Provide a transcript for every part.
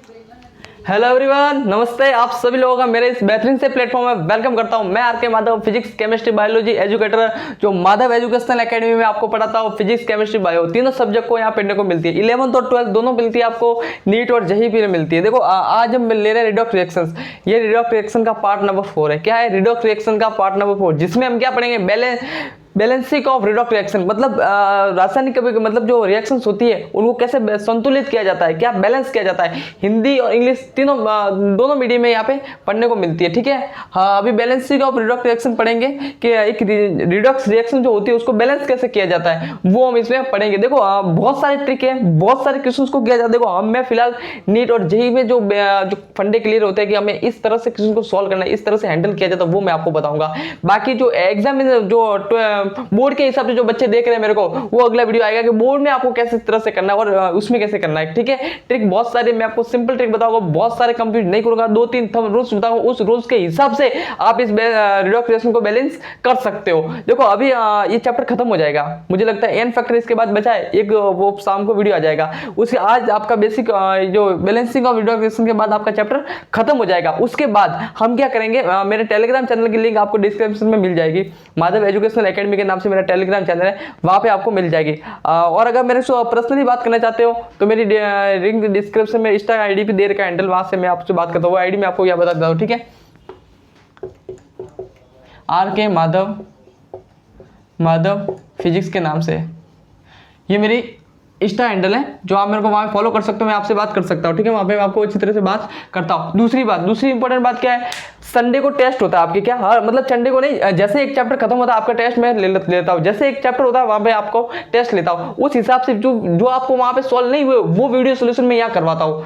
Hello everyone, नमस्ते। आप सभी लोगों का मेरे इस बेहतरीन से प्लेटफॉर्म में वेलकम करता हूं। मैं R K. Madhav, physics chemistry biology educator, जो माधव एजुकेशनल एकेडमी में आपको पढ़ाता हूं। फिजिक्स केमिस्ट्री बायो तीनों सब्जेक्ट को यहाँ पढ़ने को मिलती है। 11th और 12th दोनों मिलती है आपको, नीट और जेईई भी मिलती है। देखो आज हम ले रहे हैं रिडॉक्स रिएक्शंस। ये रिडॉक्स रिएक्शन का पार्ट नंबर 4 है। क्या है? रिडॉक्स रिएक्शन का पार्ट नंबर 4, जिसमें हम क्या पढ़ेंगे? बैलेंसिंग ऑफ रिडॉक्स रिएक्शन, मतलब रासायनिक मतलब जो रिएक्शंस होती है उनको कैसे संतुलित किया जाता है, क्या बैलेंस किया जाता है। हिंदी और इंग्लिश तीनों दोनों मीडियम में यहाँ पे पढ़ने को मिलती है। ठीक है, हाँ, अभी बैलेंसिंग ऑफ रिडॉक्स रिएक्शन पढ़ेंगे कि एक रिडॉक्स रिएक्शन जो होती है उसको बैलेंस कैसे किया जाता है, वो हम इसमें पढ़ेंगे। देखो बहुत सारे ट्रिक है, बहुत सारे क्वेश्चन को किया जाता है। देखो मैं फिलहाल नीट और जेईई में जो फंडे क्लियर होते हैं कि हमें इस तरह से क्वेश्चन को सॉल्व करना है, इस तरह से हैंडल किया जाता है, वो मैं आपको बताऊंगा। बाकी जो एग्जाम में जो बोर्ड के हिसाब से जो बच्चे देख रहे हैं मेरे को, वो अगला वीडियो आएगा कि बोर्ड में आपको कैसे तरह से करना है और उसमें कैसे करना है। ठीक है, ट्रिक बहुत सारे मैं आपको सिंपल ट्रिक बताऊंगा, बहुत सारे कंप्यूट नहीं करूंगा, 2-3 रूल्स बताऊंगा। उस रूल्स के हिसाब से आप इस रिडॉक्स रिएक्शन को बैलेंस कर सकते हो। देखो अभी ये चैप्टर खत्म हो जाएगा, मुझे लगता है एन फैक्टर इसके बाद बचा है एक, वो शाम को वीडियो आ जाएगा। उसके आज आपका बेसिक जो बैलेंसिंग ऑफ रिडॉक्स रिएक्शन के बाद आपका चैप्टर खत्म हो जाएगा। उसके बाद हम क्या करेंगे, मेरे टेलीग्राम चैनल की लिंक आपको डिस्क्रिप्शन में मिल जाएगी। माधव एजुकेशनल एकेडमी के नाम से मेरा टेलीग्राम चैनल है, वहां पे आपको मिल जाएगी। और अगर मेरे से पर्सनली बात करना चाहते हो तो मेरी लिंक डिस्क्रिप्शन में इंस्टा आईडी पे दे रखा है हैंडल, वहां से मैं आपसे बात करता हूँ। वो आईडी में आपको क्या बता देता हूँ। ठीक है, आर.के. माधव फिजिक्स के नाम से ये मेरी इंस्टा हैंडल है, जो आप मेरे को वहाँ फॉलो कर सकते हो, मैं आपसे बात कर सकता हूँ। ठीक है, वहाँ पे मैं आपको अच्छी तरह से बात करता हूँ। दूसरी इंपॉर्टेंट बात क्या है, संडे को टेस्ट होता है आपके। क्या? हाँ, मतलब संडे को नहीं, जैसे एक चैप्टर खत्म होता है आपका टेस्ट मैं लेता हूँ। जैसे एक चैप्टर होता है वहाँ पे आपको टेस्ट लेता हूँ, उस हिसाब से जो आपको वहाँ पे सॉल्व नहीं हुए वो वीडियो सोल्यूशन में यहाँ करवाता हूँ।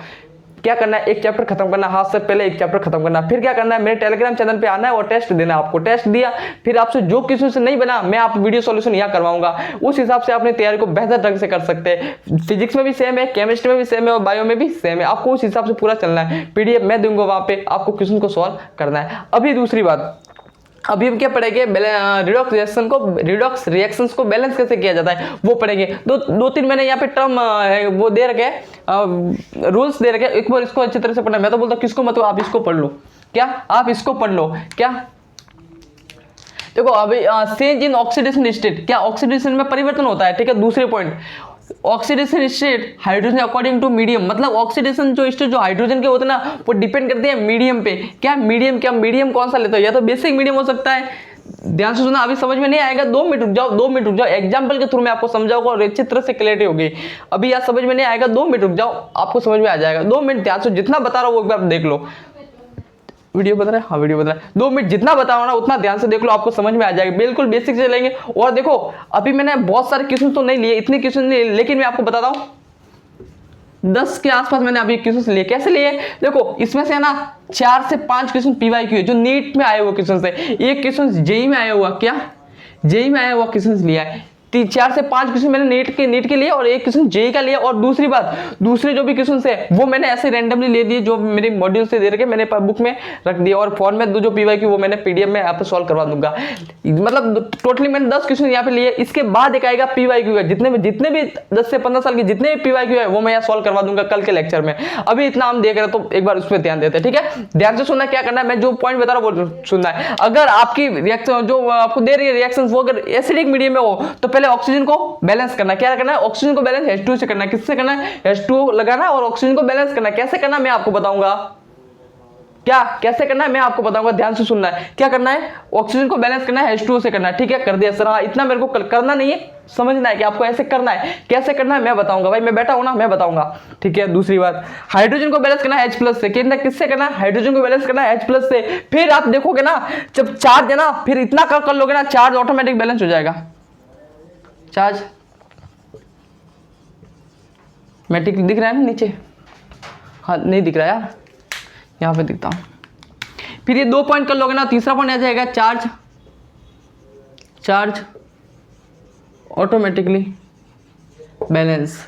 क्या करना है, एक चैप्टर खत्म करना, हाथ से पहले एक चैप्टर खत्म करना, फिर क्या करना है, मेरे टेलीग्राम चैनल पे आना है और टेस्ट देना है आपको। टेस्ट दिया, फिर आपसे जो क्वेश्चन से नहीं बना मैं आप वीडियो सॉल्यूशन यहाँ करवाऊंगा। उस हिसाब से अपनी तैयारी को बेहतर ढंग से कर सकते हैं। फिजिक्स में भी सेम है, केमिस्ट्री में भी सेम है और बायो में भी सेम है। आपको उस हिसाब से पूरा चलना है। पीडीएफ मैं दूंगा, वहां पे आपको क्वेश्चन को सॉल्व करना है। अभी दूसरी बात, अभी हम क्या पढ़ेंगे, रिडॉक्स रिएक्शंस को बैलेंस कैसे किया जाता है वो पढ़ेंगे। दो तीन मैंने यहाँ पे टर्म वो दे रखे हैं, रूल्स दे रखे हैं। एक बार इसको अच्छी तरह से पढ़ना। मैं तो बोलता हूँ किसको मत, आप इसको पढ़ लो। क्या? आप इसको पढ़ लो। क्या? देखो अभी चेंज इन ऑक्सीडेशन स्टेट, क्या ऑक्सीडेशन में परिवर्तन होता है। ठीक है, दूसरे point, oxidation state hydrogen according to medium, मतलब ऑक्सीडेशन जो स्टेट जो हाइड्रोजन के होते हैं ना, वो डिपेंड करते हैं मीडियम पे। क्या मीडियम? क्या मीडियम कौन सा लेते हो? या तो बेसिक मीडियम हो सकता है, ध्यान से सुना, अभी समझ में नहीं आएगा 2 मिनट रुक जाओ, एग्जांपल के थ्रू मैं आपको समझाऊंगा और अच्छी तरह से क्लियरिटी होगी। अभी यार समझ में नहीं आएगा, 2 मिनट रुक जाओ, आपको समझ में आ जाएगा। 2 मिनट ध्यान से, जितना बता रहा हूँ वो एक बार देख लो। वीडियो बता रहा है? हाँ वीडियो बता रहा है। 2 मिनट जितना बताओ ना उतना ध्यान से देख लो, आपको समझ में आ जाएगा। बिल्कुल बेसिक से चलेंगे। और देखो अभी मैंने बहुत सारे क्वेश्चन तो नहीं लिए, इतने क्वेश्चन नहीं, लेकिन मैं आपको बताता हूँ 10 के आसपास मैंने अभी क्वेश्चन लिए। कैसे लिए? देखो इसमें से है ना 4 से 5 क्वेश्चन पीवाईक्यू है, जो नीट में आए हुए क्वेश्चन से। एक क्वेश्चन जेईई में आया हुआ, क्या जेईई में आया हुआ क्वेश्चन लिया है। 4 से 5 क्वेश्चन मैंने नीट के लिए और एक क्वेश्चन जेईई का लिया। और दूसरी बात, दूसरे जो भी क्वेश्चन है वो मैंने ऐसे रैंडमली ले दिए, जो मेरे मॉड्यूल से दे रखे मैंने बुक में रख दिया। और फॉर्म में जो पीवाईक्यू वो मैंने पीडीएफ में यहाँ पे सॉल्व करवा दूंगा। मतलब टोटली मैंने 10 क्वेश्चन यहाँ पे लिए। इसके बाद एक आएगा पीवाईक्यू का, जितने भी 10 से 15 साल के जितने भी पीवाईक्यू है वो मैं यहाँ सॉल्व करवा दूंगा कल के लेक्चर में। अभी इतना हम देख रहे हैं तो एक बार उस पर ध्यान देते हैं। ठीक है, ध्यान से सुनना, क्या करना है, मैं जो पॉइंट बता रहा हूँ वो सुनना है। अगर आपकी रिएक्शन जो आपको दे रही है रिएक्शन, वो अगर एसिडिक मीडियम में हो तो पहले ऑक्सीजन को बैलेंस करना। क्या करना है? ऑक्सीजन को बैलेंस H2 से करना है। किससे करना है? H2 लगाना और ऑक्सीजन को बैलेंस करना है। कैसे करना है मैं आपको बताऊंगा। क्या कैसे करना है मैं आपको बताऊंगा, ध्यान से सुनना है। क्या करना है? ऑक्सीजन को बैलेंस करना है, H2 से करना है। ठीक है, कर दिया सर। हाँ, इतना मेरे को करना नहीं है, समझना है कि आपको ऐसे करना है। कैसे करना है मैं बताऊंगा भाई, मैं बैठा हूं ना, मैं बताऊंगा। ठीक है, दूसरी बात, हाइड्रोजन को बैलेंस करना है H+ से। किससे करना है? हाइड्रोजन को बैलेंस करना है H+ से। फिर आप देखोगे ना, जब चार्ज है ना, फिर इतना कर लोगे ना, चार्ज ऑटोमेटिक बैलेंस हो जाएगा। चार्ज मैट्रिक दिख रहा है ना नीचे? हाँ नहीं दिख रहा यार, यहाँ पे दिखता हूँ। फिर ये 2 पॉइंट कर लोगे ना, तीसरा पॉइंट आ जाएगा charge automatically balance.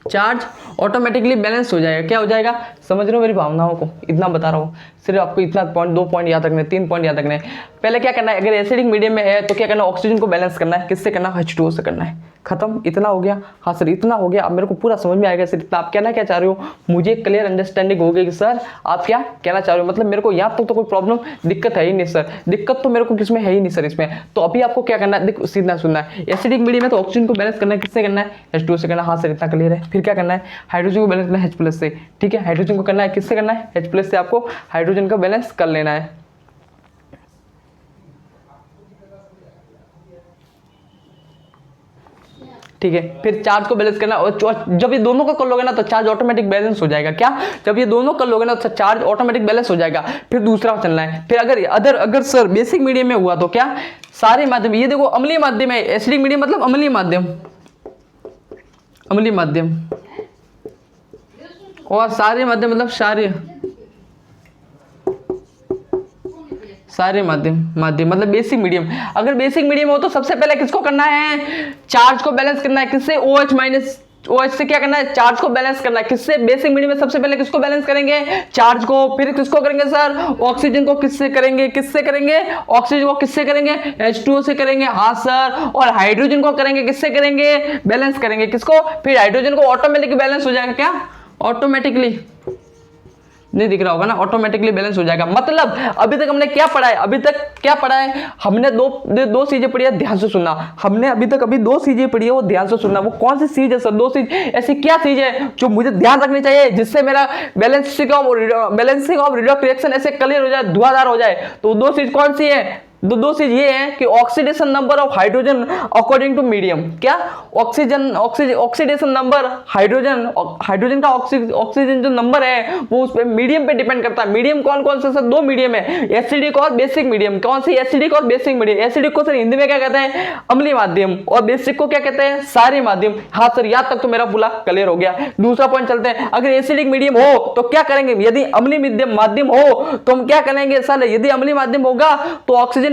Charge automatically balance हो जाएगा। क्या हो जाएगा? समझ रहे हो मेरी भावनाओं को? इतना बता रहा हूँ, सिर्फ आपको इतना पॉइंट, 2 पॉइंट याद रखने, 3 पॉइंट याद रखने। पहले क्या करना है, अगर एसिडिक मीडियम में है तो क्या करना है, ऑक्सीजन को बैलेंस करना है। किससे करना है? H2O से करना है। खत्म, इतना हो गया। हाँ सर इतना हो गया, अब मेरे को पूरा समझ में आएगा सर इतना आप कहना क्या चाह रहे हो, मुझे क्लियर अंडरस्टैंडिंग हो गई कि सर आप क्या कहना चाह रहे हो, मतलब मेरे को यहाँ तक तो कोई प्रॉब्लम दिक्कत है ही नहीं सर, दिक्कत तो मेरे को किसमें है ही नहीं सर इसमें। तो अभी आपको क्या करना है, देखो सीधा सुनना है, एसिडिक मीडियम में तो ऑक्सीजन को बैलेंस करना है किससे करना है, H2O से करना है। हाँ सर इतना क्लियर है। फिर क्या करना है, हाइड्रोजन को बैलेंस करना है H+ से, ठीक है, हाइड्रोजन को करना है किससे करना है, H+ से आपको हाइड्रोजन का बैलेंस कर लेना है। ठीक है, फिर चार्ज को बैलेंस करना, और जब ये दोनों को कर लोगे ना तो चार्ज ऑटोमेटिक बैलेंस हो जाएगा। क्या, जब ये दोनों कर लोगे ना तो चार्ज ऑटोमेटिक बैलेंस हो जाएगा। फिर दूसरा चलना है, फिर अगर सर बेसिक मीडियम में हुआ तो क्या, सारे माध्यम, ये देखो अम्लीय माध्यम है, एसिडिक मीडियम मतलब अम्लीय माध्यम, अम्लीय माध्यम, और सारे माध्यम मतलब सारे माध्यम मतलब बेसिक मीडियम। अगर बेसिक मीडियम हो तो सबसे पहले किसको करना है, चार्ज को बैलेंस करना है किससे, OH से क्या करना है, चार्ज को बैलेंस करना है किससे, बेसिक मीडियम में सबसे पहले किसको बैलेंस करेंगे, चार्ज को। फिर किसको करेंगे सर, ऑक्सीजन को किससे करेंगे, ऑक्सीजन को किससे करेंगे, H2O से करेंगे। हाँ सर, और हाइड्रोजन को करेंगे किससे करेंगे, बैलेंस करेंगे किसको, फिर हाइड्रोजन को ऑटोमेटिकली बैलेंस हो जाएगा। क्या, ऑटोमेटिकली नहीं दिख रहा होगा ना, ऑटोमेटिकली बैलेंस हो जाएगा। मतलब अभी तक हमने क्या पढ़ा है, हमने दो चीजें पढ़ी है, ध्यान से सुनना। हमने अभी दो चीजें पढ़ी है, वो ध्यान से सुनना। वो कौन सी चीज है सर, दो चीज, ऐसी क्या चीज है जो मुझे ध्यान रखनी चाहिए जिससे मेरा बैलेंसिंग ऑफ रिडक्ट रिएक्शन ऐसे क्लियर हो जाए, धुआंधार हो जाए। तो दो चीज कौन सी है, दो चीज ये है कि oxidation number of hydrogen according to medium. क्या, ऑक्सीडेशन नंबर हाइड्रोजन का ऑक्सीजन जो नंबर है वो उस पे मीडियम पे डिपेंड करता है। मीडियम कौन से सर, दो मीडियम है, एसिडिक और बेसिक मीडियम। कौन सी, एसिडिक और बेसिक मीडियम। एसिडिक को सर हिंदी में क्या कहते हैं, अम्लीय माध्यम, और बेसिक को क्या कहते हैं, क्षारीय माध्यम। हाँ सर, यहाँ तक तो मेरा पूरा क्लियर हो गया। दूसरा पॉइंट चलते हैं, अगर एसिडिक मीडियम हो तो क्या करेंगे, यदि अम्लीय माध्यम हो तो हम क्या करेंगे सर, यदि अम्लीय माध्यम होगा तो ऑक्सीजन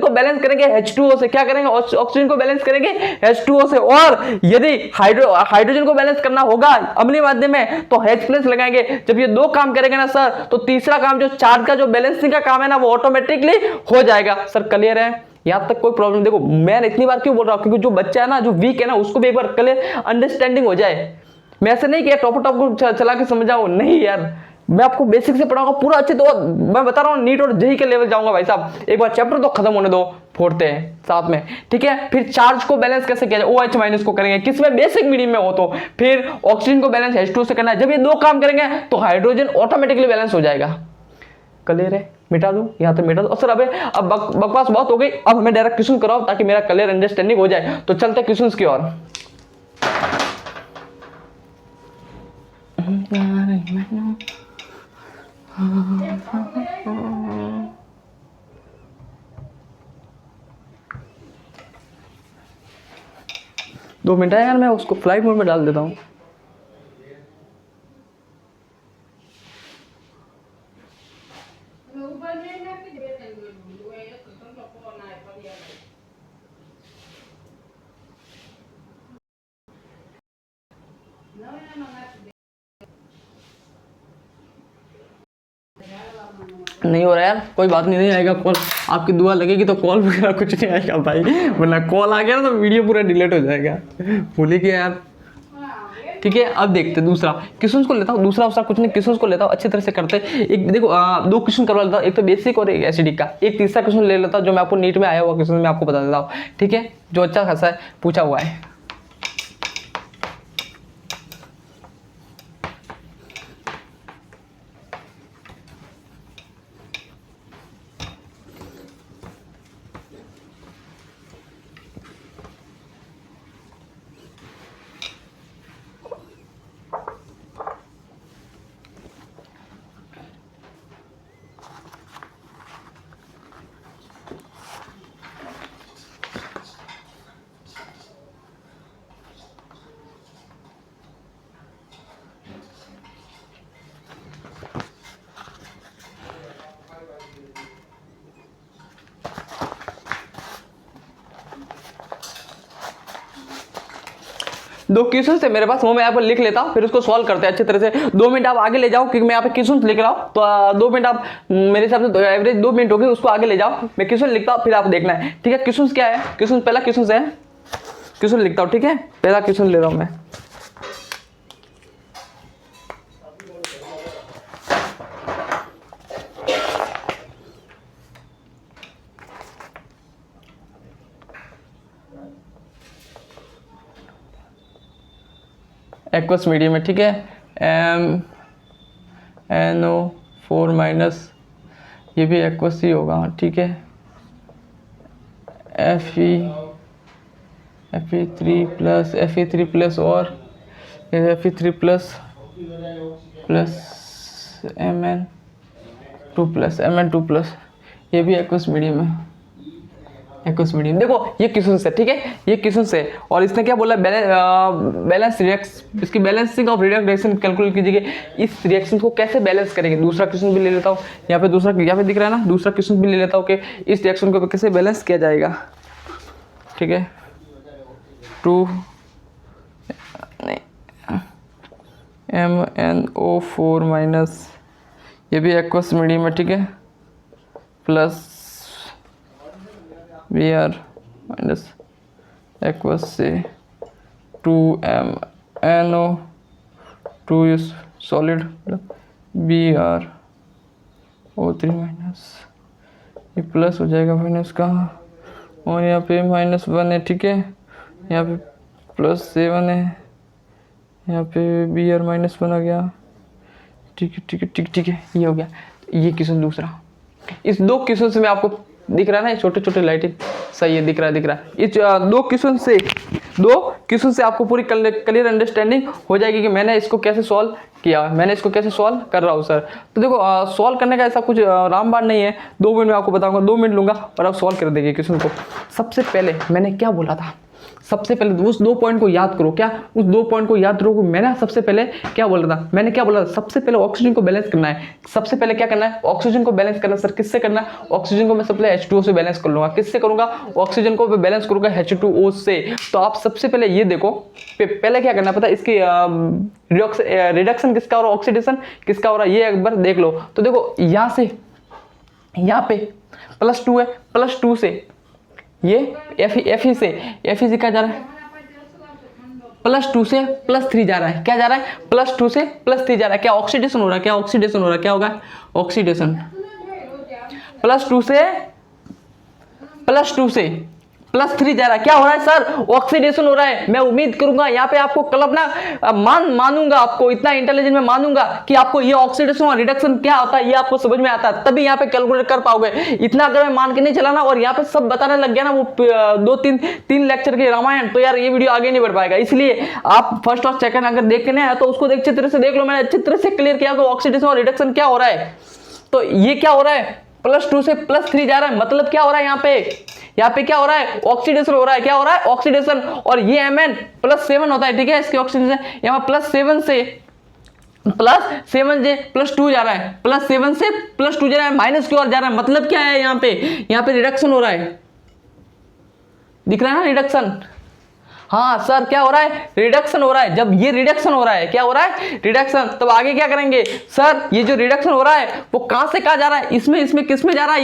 को बैलेंस करेंगे H2O से। क्या करेंगे, ऑक्सीजन को बैलेंस करेंगे H2O से। और यदि हाइड्रोजन को बैलेंस करना होगा अम्लीय माध्यम में तो H+ लगाएंगे। जब ये दो काम करेंगे ना सर, तो तीसरा काम जो चार्ज का जो बैलेंसिंग का काम है ना, वो ऑटोमेटिकली हो जाएगा। सर क्लियर है, यहां तक कोई प्रॉब्लम। देखो मैं इतनी बार क्यों बोल रहा हूं, क्योंकि जो बच्चा है ना, जो वीक है ना, उसको भी एक बार क्लियर अंडरस्टैंडिंग हो जाए। मैं ऐसे नहीं किया टॉप को चला के समझाओ, नहीं यार, मैं आपको बेसिक से पढ़ाऊंगा पूरा अच्छे। तो मैं बता रहा हूँ नीट और जेईई के लेवल जाऊंगा भाई साहब। एक बार चैप्टर तो खत्म होने दो, फोड़ते हैं साथ में, ठीक है। फिर चार्ज को बैलेंस कैसे किया जाए, OH- को करेंगे किसमें, बेसिक मीडियम में हो तो। फिर ऑक्सीजन को बैलेंस H2O से करना है। जब ये दो काम करेंगे तो हाइड्रोजन ऑटोमेटिकली बैलेंस हो जाएगा। क्लियर है, मिटा दूं यहाँ तो मिटा दो। और सर अब बकवास बहुत हो गई, अब हमें डायरेक्ट क्वेश्चन कराओ ताकि मेरा क्लियर अंडरस्टैंडिंग हो जाए। तो चलते क्वेश्चन की ओर। दो मिनट है यार, मैं उसको फ्लाइट मोड में डाल देता हूँ। नहीं हो रहा यार, कोई बात नहीं आएगा कॉल, आपकी दुआ लगेगी तो कॉल वगैरह कुछ नहीं आएगा भाई, वरना कॉल आ गया ना तो वीडियो पूरा डिलीट हो जाएगा। भूल ही गया यार, ठीक है। अब देखते दूसरा क्वेश्चन को लेता हूँ, दूसरा कुछ नहीं, क्वेश्चन को लेता हूँ अच्छी तरह से करते हैं। एक देखो दो क्वेश्चन करवा लेता हूँ, एक तो बेसिक और एक एसिडिक का। एक तीसरा क्वेश्चन ले लेता हूँ जो मैं आपको नीट में आया हुआ क्वेश्चन मैं आपको बता देता हूँ, ठीक है, जो अच्छा खासा है पूछा हुआ है। दो क्वेश्चन है मेरे पास, वो मैं यहाँ पर लिख लेता हूँ, फिर उसको सॉल्व करते हैं अच्छी तरह से। 2 मिनट आप आगे ले जाओ, क्योंकि मैं यहाँ पे क्वेश्चन लिख रहा हूँ। तो 2 मिनट आप मेरे हिसाब से एवरेज 2 मिनट हो गए, उसको आगे ले जाओ। मैं क्वेश्चन लिखता हूँ, फिर आप देखना है, ठीक है। क्वेश्चन क्या है, क्वेश्चन पहला क्वेश्चन है क्वेश्चन लिखता हूँ, ठीक है। पहला क्वेश्चन ले रहा हूँ मैं। एक्वस मीडियम है, ठीक है। MnO4 माइनस, ये भी एक्वस ही होगा, ठीक है। Fe3 प्लस और Fe3 प्लस Mn2 प्लस, ये भी एक्वस मीडियम है। एक्वस मीडियम देखो ये क्वेश्चन से, ठीक है, ये क्वेश्चन से। और इसने क्या बोला, बैलेंस रिएक्शन, इसकी बैलेंसिंग ऑफ रिएक्शन कैलकुलेट कीजिए, इस रिएक्शन को कैसे बैलेंस करेंगे। दूसरा क्वेश्चन भी ले लेता हूँ, यहाँ पे दूसरा, यहाँ पे दिख रहा है ना, दूसरा क्वेश्चन भी ले लेता हूँ कि इस रिएक्शन को कैसे बैलेंस किया जाएगा, ठीक है। 2 MnO4 माइनस, ये भी एक्वस मीडियम है, ठीक है, प्लस Br माइनस एक्वस से 2MnO2 is solid, BrO3 minus, ये प्लस हो जाएगा माइनस का, और यहाँ पे -1 है, ठीक है, यहाँ पे +7 है, यहाँ पे Br -1 आ गया, ठीक है, ठीक है, ठीक है, ये हो गया। ये क्वेश्चन दूसरा, इस दो क्वेश्चन से मैं आपको दिख रहा है ना, छोटे छोटे लाइटिंग, सही है, दिख रहा है। इस दो क्वेश्चन से आपको पूरी क्लियर अंडरस्टैंडिंग हो जाएगी कि मैंने इसको कैसे सॉल्व किया है, मैंने इसको कैसे सॉल्व कर रहा हूँ सर। तो देखो सॉल्व करने का ऐसा कुछ रामबाण नहीं है, 2 मिनट में आपको बताऊंगा, 2 मिनट लूंगा और आप सॉल्व कर देंगे क्वेश्चन को। सबसे पहले मैंने क्या बोला था, सबसे पहले उस 2 पॉइंट को याद करो, क्या उस 2 पॉइंट को याद करो। मैंने सबसे पहले क्या बोला था, मैंने क्या बोला था, सबसे पहले ऑक्सीजन को बैलेंस करना है। सबसे पहले क्या करना है, ऑक्सीजन को बैलेंस करना। सर किससे करना है, ऑक्सीजन को मैं सबसे पहले H2O से बैलेंस कर लूंगा। किससे करूंगा, ऑक्सीजन को बैलेंस करूंगा H2O से। तो आप सबसे पहले ये देखो, पहले क्या करना है पता है, इसकी रिडक्शन किसका हो रहा है, ऑक्सीडेशन किसका हो रहा है, ये एक बार देख लो। तो देखो यहाँ से यहाँ पे +2 है, +2 से ये Fe से क्या जा रहा है, +2 से +3 जा रहा है। क्या जा रहा है, +2 से +3 जा रहा है। क्या ऑक्सीडेशन हो रहा है, क्या ऑक्सीडेशन हो रहा है, क्या होगा ऑक्सीडेशन। +2 से +3 जा रहा है, क्या हो रहा है सर, ऑक्सीडेशन हो रहा है। मैं उम्मीद करूंगा यहाँ पे आपको कल्पना मानूंगा, आपको इतना इंटेलिजेंट मैं मानूंगा कि आपको ये ऑक्सीडेशन और रिडक्शन क्या होता है ये आपको समझ में आता है, तभी यहाँ पे कैलकुलेट कर पाओगे। इतना अगर मैं मान के नहीं चला ना और यहाँ पे सब बताने लग गया ना, वो 2-3 लेक्चर के रामायण, तो यार ये वीडियो आगे नहीं बढ़ पाएगा। इसलिए आप फर्स्ट और सेकंड अगर देखने हैं तो उसको अच्छी तरह से देख लो। मैंने अच्छी तरह से क्लियर किया कि ऑक्सीडेशन और रिडक्शन क्या हो रहा है। तो ये क्या हो रहा है, +2 से +3 जा रहा है, मतलब क्या हो रहा है, यहाँ पे क्या हो रहा है, ऑक्सीडेशन हो रहा है। क्या हो रहा है, ऑक्सीडेशन। और ये Mn +7 होता है, ठीक है, इसके ऑक्सीडेशन यहाँ +7 से +2 जा रहा है, +7 से +2 जा रहा है, माइनस की ओर जा रहा है। मतलब क्या है, यहाँ पे रिडक्शन हो रहा है, दिख रहा है ना, रिडक्शन। हाँ सर क्या हो रहा है, रिडक्शन हो रहा है। जब ये रिडक्शन हो रहा है, क्या हो रहा है, रिडक्शन, तब आगे क्या करेंगे सर, ये जो रिडक्शन हो रहा है वो कहां से कहां जा रहा है, इसमें किस में जा रहा है,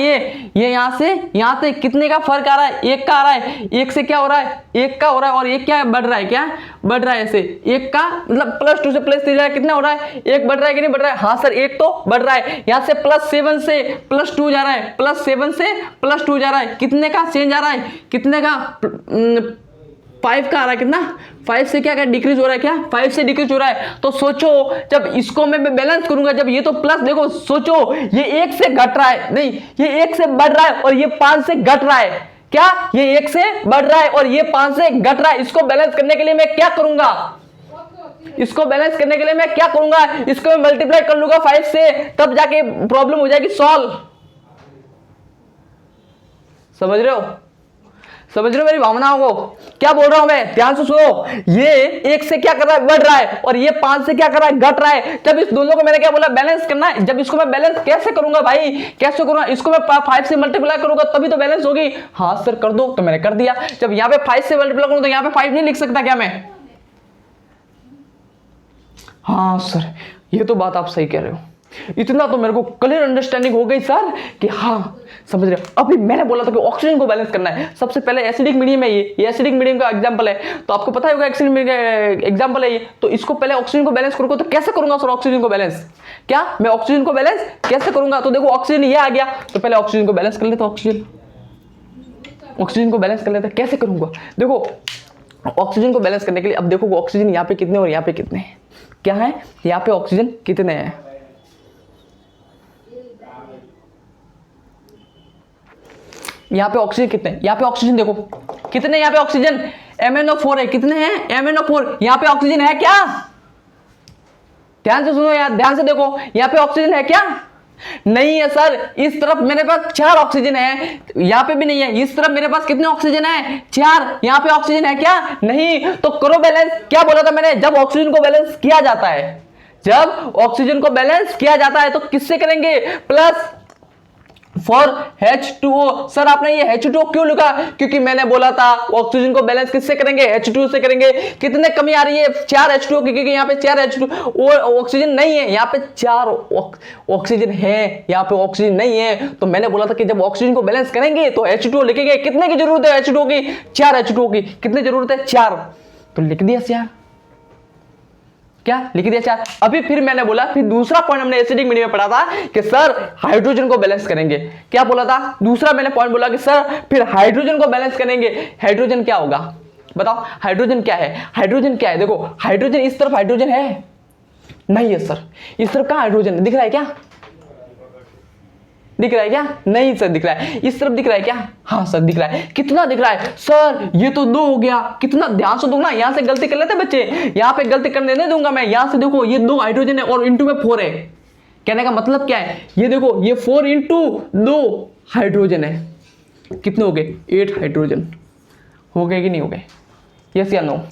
ये यहां से कितने का फर्क आ रहा है, 1 का आ रहा है। 1 से क्या हो रहा है, 1 का हो रहा है, और 1 क्या बढ़ रहा है, क्या बढ़ रहा है, ऐसे 1 का मतलब +2 से +3 जा रहा है, कितना हो रहा है, 1 बढ़ रहा है कि नहीं बढ़ रहा है। हाँ सर 1 तो बढ़ रहा है। यहाँ से +7 से +2 जा रहा है, +7 से +2 जा रहा है, कितने का चेंज आ रहा है, कितने का 5 का आ रहा है, कितना 5 से क्या डिक्रीज हो रहा है, क्या 5 से डिक्रीज हो रहा है। तो सोचो जब इसको मैं बैलेंस करूंगा, जब ये तो प्लस, देखो सोचो ये 1 से घट रहा है, नहीं ये 1 से बढ़ रहा है और ये 5 से घट रहा है। क्या ये 1 से बढ़ रहा है और ये 5 से घट रहा है। इसको बैलेंस करने के लिए मैं क्या करूंगा, इसको बैलेंस करने के लिए मैं क्या करूंगा, इसको मैं मल्टीप्लाई कर लूंगा 5 से, तब जाके प्रॉब्लम हो जाएगी सॉल्व। समझ रहे हो, समझ रहे हो मेरी भावनाओं को, क्या बोल रहा हूं मैं, ध्यान से सुनो। ये 1 से क्या कर रहा है, बढ़ रहा है, और ये 5 से क्या कर रहा है, घट रहा है। जब इस दोनों को मैंने क्या बोला, बैलेंस करना है। जब इसको मैं बैलेंस कैसे करूंगा भाई, कैसे करूंगा, इसको मैं 5 से मल्टीप्लाई करूंगा तभी तो बैलेंस होगी। हाँ सर कर दो, तो मैंने कर दिया। जब यहाँ पे 5 से मल्टीप्लाई करूं तो यहाँ पे 5 नहीं लिख सकता क्या मैं। हाँ सर ये तो बात आप सही कह रहे हो, इतना तो मेरे को क्लियर अंडरस्टैंडिंग हो गई सर कि हाँ समझ रहे हो। अभी मैंने बोला था कि ऑक्सीजन को बैलेंस करना है, सबसे पहले एसिडिक मीडियम है, ये एसिडिक मीडियम का एग्जांपल है, तो आपको पता होगा एसिडिक मीडियम का एग्जांपल है ये। तो इसको पहले ऑक्सीजन को बैलेंस करूंगा तो कैसे करूंगा सर ऑक्सीजन को बैलेंस? क्या मैं ऑक्सीजन को बैलेंस कैसे करूंगा? तो देखो ऑक्सीजन ये आ गया, तो पहले ऑक्सीजन को बैलेंस कर लेते, ऑक्सीजन को बैलेंस कर लेते। कैसे करूंगा? देखो ऑक्सीजन को बैलेंस करने के लिए अब देखो ऑक्सीजन यहाँ पे कितने और यहाँ पे कितने हैं, क्या है यहाँ पे ऑक्सीजन कितने हैं, यहाँ पे ऑक्सीजन कितने हैं, यहाँ पे ऑक्सीजन देखो कितने, यहाँ पे ऑक्सीजन MnO4 है, कितने हैं MnO4, यहाँ पे ऑक्सीजन है क्या? ध्यान से सुनो यार, ध्यान से देखो, यहाँ पे ऑक्सीजन है क्या? नहीं है सर। इस तरफ मेरे पास 4 ऑक्सीजन है, यहाँ पे भी नहीं है। इस तरफ मेरे पास कितने ऑक्सीजन है? 4। यहाँ पे ऑक्सीजन है क्या? नहीं। तो करो बैलेंस। क्या बोला था मैंने? जब ऑक्सीजन को बैलेंस किया जाता है, जब ऑक्सीजन को बैलेंस किया जाता है तो किससे करेंगे? Plus for H2O। सर आपने ये H2O क्यों लिखा? क्योंकि मैंने बोला था ऑक्सीजन को बैलेंस किससे करेंगे? H2O से करेंगे। कितने कमी आ रही है? 4 H2O की, क्योंकि यहाँ पे 4 H2O और ऑक्सीजन नहीं है, यहाँ पे 4 ऑक्सीजन है, यहाँ पे ऑक्सीजन नहीं है। तो मैंने बोला था कि जब ऑक्सीजन को बैलेंस करेंगे तो H2O लिखेंगे। कितने की जरूरत है H2O की? 4 H2O की। कितनी जरूरत है? 4। तो लिख दिया 4, क्या लिख दिया 4। अभी फिर मैंने बोला, फिर दूसरा पॉइंट हमने एसिडिक मीडियम में पढ़ा था कि सर हाइड्रोजन को बैलेंस करेंगे। क्या बोला था? दूसरा मैंने पॉइंट बोला कि सर फिर हाइड्रोजन को बैलेंस करेंगे। हाइड्रोजन क्या होगा बताओ? हाइड्रोजन क्या है? हाइड्रोजन क्या है? देखो हाइड्रोजन, इस तरफ हाइड्रोजन है नहीं है सर, इस तरफ कहां हाइड्रोजन दिख रहा है क्या? दिख रहा है क्या? नहीं सर दिख रहा है। इस तरफ दिख रहा है क्या? हाँ सर दिख रहा है। कितना दिख रहा है सर? ये तो 2 हो गया। कितना? ध्यान से दूंगा, यहां से गलती कर लेते बच्चे, यहां पे गलती करने नहीं दूंगा मैं। यहां से देखो ये 2 हाइड्रोजन है और इंटू में 4 है। कहने का मतलब क्या है? ये देखो ये 4 इंटू 2 हाइड्रोजन है। कितने हो गए? 8 हाइड्रोजन हो गए कि नहीं हो गए? यस या नो?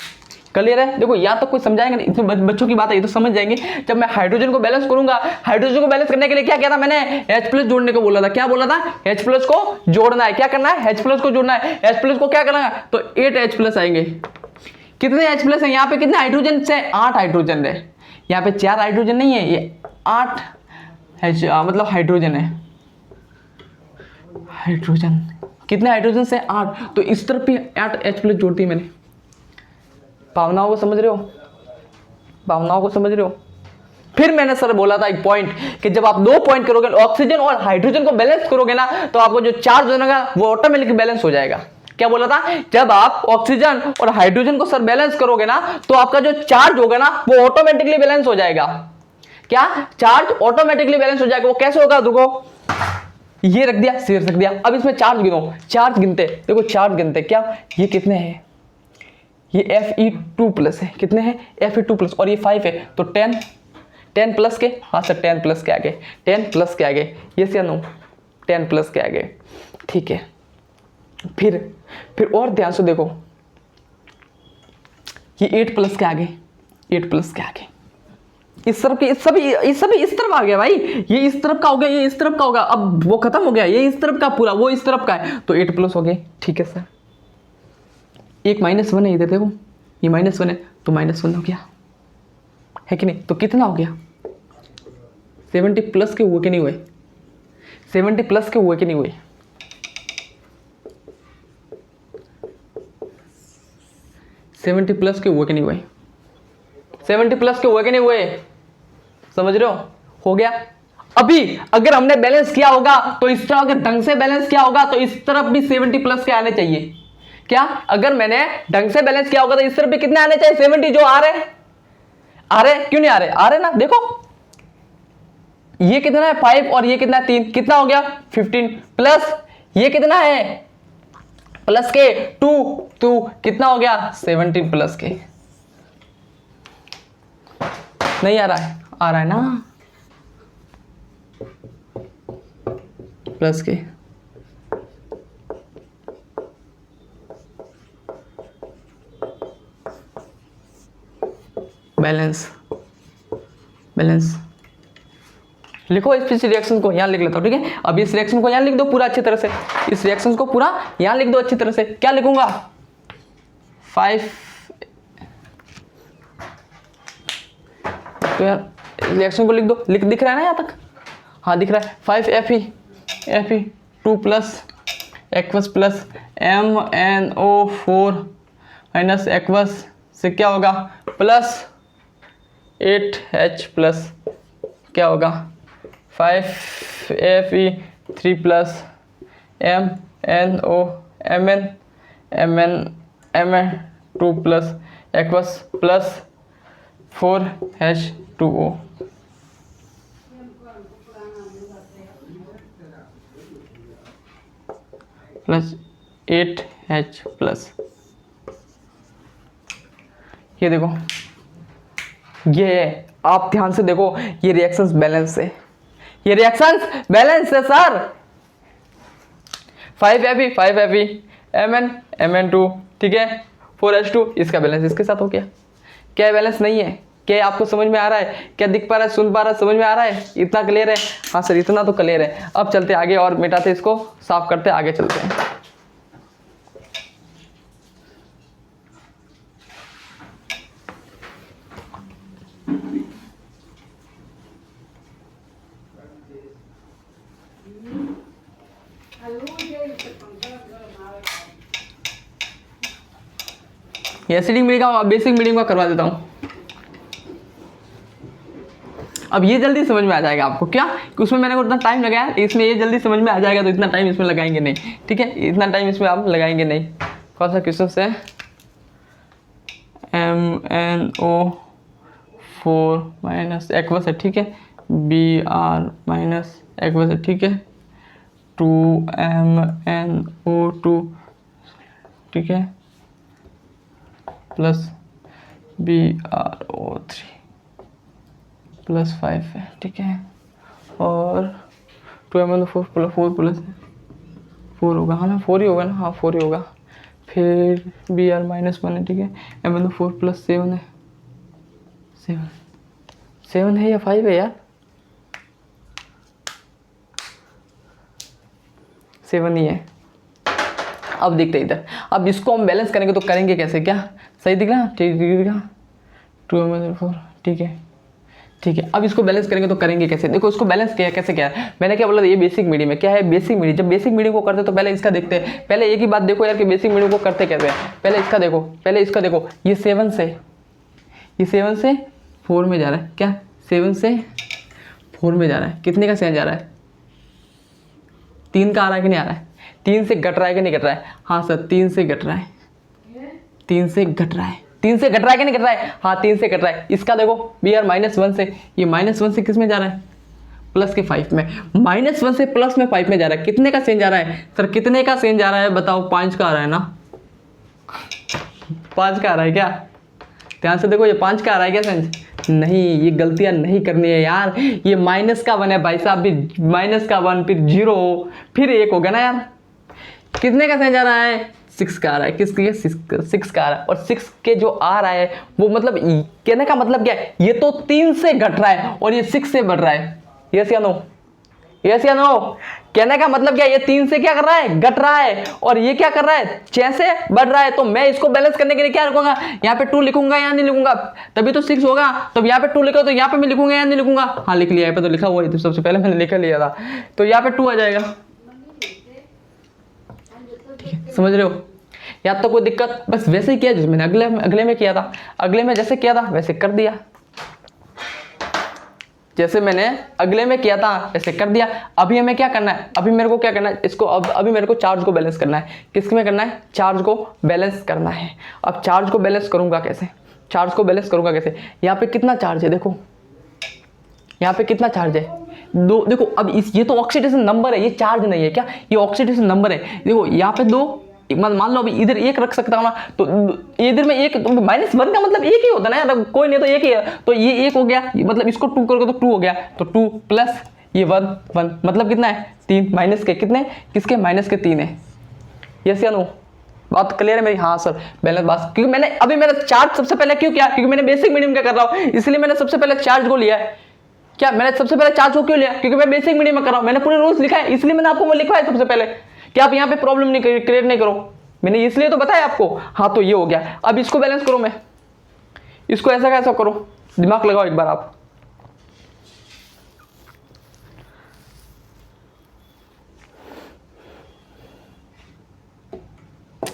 क्लियर है? देखो यहाँ तक कोई समझाएंगे नहीं, इसमें बच्चों की बात है, ये तो समझ जाएंगे। जब मैं हाइड्रोजन को बैलेंस करूंगा, हाइड्रोजन को बैलेंस करने के लिए क्या किया था मैंने? H+ जोड़ने को बोला था। क्या बोला था? H+ को जोड़ना है। क्या करना है? H+ को जोड़ना है। H+ को क्या करना है? तो 8 H+ आएंगे। कितने H+ है यहाँ पे? कितने हाइड्रोजन से? 8 हाइड्रोजन है। यहाँ पे 4 हाइड्रोजन नहीं है, ये 8 मतलब हाइड्रोजन है। हाइड्रोजन कितने हाइड्रोजन से? 8। तो इस तरफ भी 8 H+ जोड़ दी मैंने। भावनाओं को समझ रहे हो? भावनाओं को समझ रहे हो? फिर मैंने सर बोला था एक पॉइंट कि जब आप 2 पॉइंट करोगे, ऑक्सीजन और हाइड्रोजन को बैलेंस करोगे ना, तो आपको जो चार्ज बनेगा वो ऑटोमेटिकली बैलेंस हो जाएगा। क्या बोला था? जब आप ऑक्सीजन और हाइड्रोजन को सर बैलेंस करोगे ना, तो आपका जो चार्ज होगा ना वो ऑटोमेटिकली बैलेंस हो जाएगा। क्या? चार्ज ऑटोमेटिकली बैलेंस हो जाएगा। वो कैसे होगा? देखो ये रख दिया, शेर रख दिया। अब इसमें चार्ज गिनो, चार्ज गिनते। देखो चार्ज गिनते। क्या ये कितने हैं? ये Fe2+ है। कितने हैं? Fe2+, और ये 5 है, तो 10 प्लस के, हाँ सर 10 प्लस के आगे, 10 प्लस के आगे, ये या नो? 10 प्लस के आगे, ठीक है। फिर और ध्यान से देखो, ये 8 प्लस के आगे, 8 प्लस के आगे, इस तरफ के सभी इस तरफ आ गया भाई। ये इस तरफ का हो गया, ये इस तरफ का होगा। अब वो खत्म हो गया, ये इस तरफ का पूरा, वो इस तरफ का है, तो 8+ हो गए। ठीक है सर। एक -1 है इधर, देखो ये -1 है, तो -1 हो गया, है कि नहीं? तो कितना हो गया? 70+ के हुए कि नहीं हुए? 70+ के हुए कि नहीं हुए? 70+ के हुए कि नहीं हुए? 70+ के हुए कि नहीं हुए? समझ रहे हो? हो गया। अभी अगर हमने बैलेंस किया होगा तो इस तरह अगर ढंग से बैलेंस किया होगा तो इस तरफ भी 70+ के आने चाहिए। क्या? अगर मैंने ढंग से बैलेंस किया होगा तो इस तरफ भी कितने आने चाहिए? 70 जो आ रहे, क्यों नहीं आ रहे? आ रहे ना, देखो ये कितना है? 5 और ये कितना है? 3। कितना हो गया? 15 प्लस ये कितना है? प्लस के 2 कितना हो गया? 17+ के। नहीं आ रहा है? आ रहा है ना, प्लस के। बैलेंस लिखो इस रिएक्शन को, यहां लिख लेता हूं, ठीक है। अब इस रिएक्शन को यहां लिख दो पूरा अच्छी तरह से, इस रिएक्शन को पूरा यहां लिख दो अच्छी तरह से। क्या लिखूंगा? 5 तो यार रिएक्शन को लिख दो, दिख रहा है ना यहाँ तक? हाँ दिख रहा है। 5Fe 2 plus aqueous plus MnO4 minus aqueous से क्या होगा प्लस 8H प्लस क्या होगा 5Fe3 plus Mn2 plus aqueous plus 4H2O plus 8H plus. ये देखो, ये आप ध्यान से देखो, ये रिएक्शंस बैलेंस है, ये रिएक्शंस बैलेंस है सर। 5Fe Mn2 ठीक है, 4H2 इसका बैलेंस इसके साथ हो गया। क्या बैलेंस नहीं है? क्या आपको समझ में आ रहा है? क्या दिख पा रहा है, सुन पा रहा है, समझ में आ रहा है? इतना क्लियर है? हाँ सर इतना तो क्लियर है। अब चलते आगे और मिटाते, इसको साफ करते आगे चलते हैं। एसिडिक मीडियम का बेसिक मीडियम का करवा देता हूँ। अब ये जल्दी समझ में आ जाएगा आपको, क्या कि उसमें मैंने उतना टाइम लगाया, इसमें ये जल्दी समझ में आ जाएगा, तो इतना टाइम इसमें लगाएंगे नहीं, ठीक है? इतना टाइम इसमें आप लगाएंगे नहीं। कौन सा क्वेश्चन है? MnO4 माइनस एक्वस है, ठीक है, Br माइनस एक्वस है, ठीक है, 2MnO2 ठीक है प्लस BrO3 प्लस 5 है, ठीक है, और 2MnO4 प्लस 4 प्लस 4 होगा, हाँ ना 4 ही होगा ना, हाँ 4 ही होगा। फिर Br माइनस 1 है, ठीक है, MnO4 प्लस 7 है, 7 है या 5 है यार? 7 ही है। अब देखते हैं इधर, अब इसको हम बैलेंस करेंगे तो करेंगे कैसे? क्या सही दिख रहा? ठीक दिख रहा, 2MnO4 ठीक है, ठीक है। अब इसको बैलेंस करेंगे तो करेंगे कैसे? देखो इसको बैलेंस किया कैसे, क्या है मैंने क्या बोला, ये बेसिक मीडियम है। क्या है बेसिक मीडियम? जब बेसिक मीडियम को करते तो पहले इसका देखते हैं। पहले एक ही बात देखो यार कि बेसिक मीडियम को करते कैसे हैं। पहले इसका देखो, पहले इसका देखो, ये 7 से 4 में जा रहा है, क्या 7 से 4 में जा रहा है, कितने का सेंस जा रहा है? 3 का आ रहा है कि नहीं आ रहा है? 3 से घट रहा है कि नहीं घट रहा है? हाँ सर 3 से घट रहा है, 3 से घट रहा है, 3 से घट रहा है कि नहीं घट रहा है? हाँ 3 से घट रहा है। इसका देखो Br -1 से, ये -1 से किस में जा रहा है? प्लस के 5 में। -1 से प्लस में 5 में जा रहा है, कितने का सेंस जा रहा है सर? कितने का सेंस जा रहा है बताओ? 5 का आ रहा है ना? 5 का आ रहा है क्या? ध्यान से देखो, ये 5 का आ रहा है क्या सेंस? नहीं, ये गलतियां नहीं करनी है यार। ये माइनस का 1 है भाई साहब, भी माइनस का 1 फिर 0 फिर 1 हो गया ना यार। कितने का सेंस जा रहा है? 6 का आ रहा है। किसके? 6 का आ रहा है। और 6 के जो आ रहा है वो मतलब कहने का मतलब क्या है? ये तो 3 से घट रहा है और ये 6 से बढ़ रहा है। यस या नो? यस या नो? कहने का मतलब क्या? ये 3 से क्या कर रहा है? घट रहा है, और ये क्या कर रहा है? 6 से बढ़ रहा है। तो मैं इसको बैलेंस करने के लिए क्या रखूंगा? यहाँ पे 2 लिखूंगा या नहीं लिखूंगा? तभी तो 6 होगा। तो यहाँ पे 2 लिखो तो यहाँ पे मैं लिखूंगा या नहीं लिखूंगा? हाँ लिख लिया, यहाँ पे तो लिखा हुआ है, तो सबसे पहले मैंने लिख लिया था, तो यहाँ पे 2 आ जाएगा। ठीक है, समझ रहे हो? या तो कोई दिक्कत? बस वैसे ही किया जैसे मैंने अगले में किया था। अगले में जैसे किया था वैसे कर दिया, जैसे मैंने अगले में किया था वैसे कर दिया। अभी हमें क्या करना है? अभी मेरे को क्या करना है? इसको अभी मेरे को चार्ज को बैलेंस करना है। किस में करना है? चार्ज को बैलेंस करना है। अब चार्ज को बैलेंस करूंगा कैसे? चार्ज को बैलेंस करूंगा कैसे? यहाँ पे कितना चार्ज है देखो, यहाँ पे कितना चार्ज है? दो। देखो अब ये तो ऑक्सीडेशन नंबर है, ये चार्ज नहीं है। क्या ये ऑक्सीडेशन नंबर है? देखो यहाँ पे 2, मान लो अभी इधर 1 रख सकता हूँ ना, तो इधर में 1, तो -1 का मतलब 1 ही होता है ना यार, कोई नहीं तो 1 ही है। तो ये 1 हो गया, मतलब इसको 2 करोगे तो 2 हो गया, तो 2 प्लस ये 1 मतलब कितना है? 3 माइनस के कितने? किसके? -3 है। यस या नो? बात क्लियर है मेरी? हाँ सर बैलेंस बात, क्योंकि मैंने अभी मेरा चार्ज सबसे पहले क्यों किया? क्योंकि मैंने बेसिक मीडियम क्या कर रहा हूँ, इसलिए मैंने सबसे पहले चार्ज को लिया है। क्या मैंने सबसे पहले चार्ज को क्यों लिया? क्योंकि मैं बेसिक मीडियम में कर रहा हूँ, मैंने पूरे रूल्स लिखा है, इसलिए मैंने आपको वो लिखा है सबसे पहले कि आप यहाँ पे प्रॉब्लम नहीं क्रिएट नहीं करो, मैंने इसलिए तो बताया आपको। हाँ तो ये हो गया। अब इसको बैलेंस करो, मैं इसको ऐसा कैसा करो, दिमाग लगाओ एक बार आप।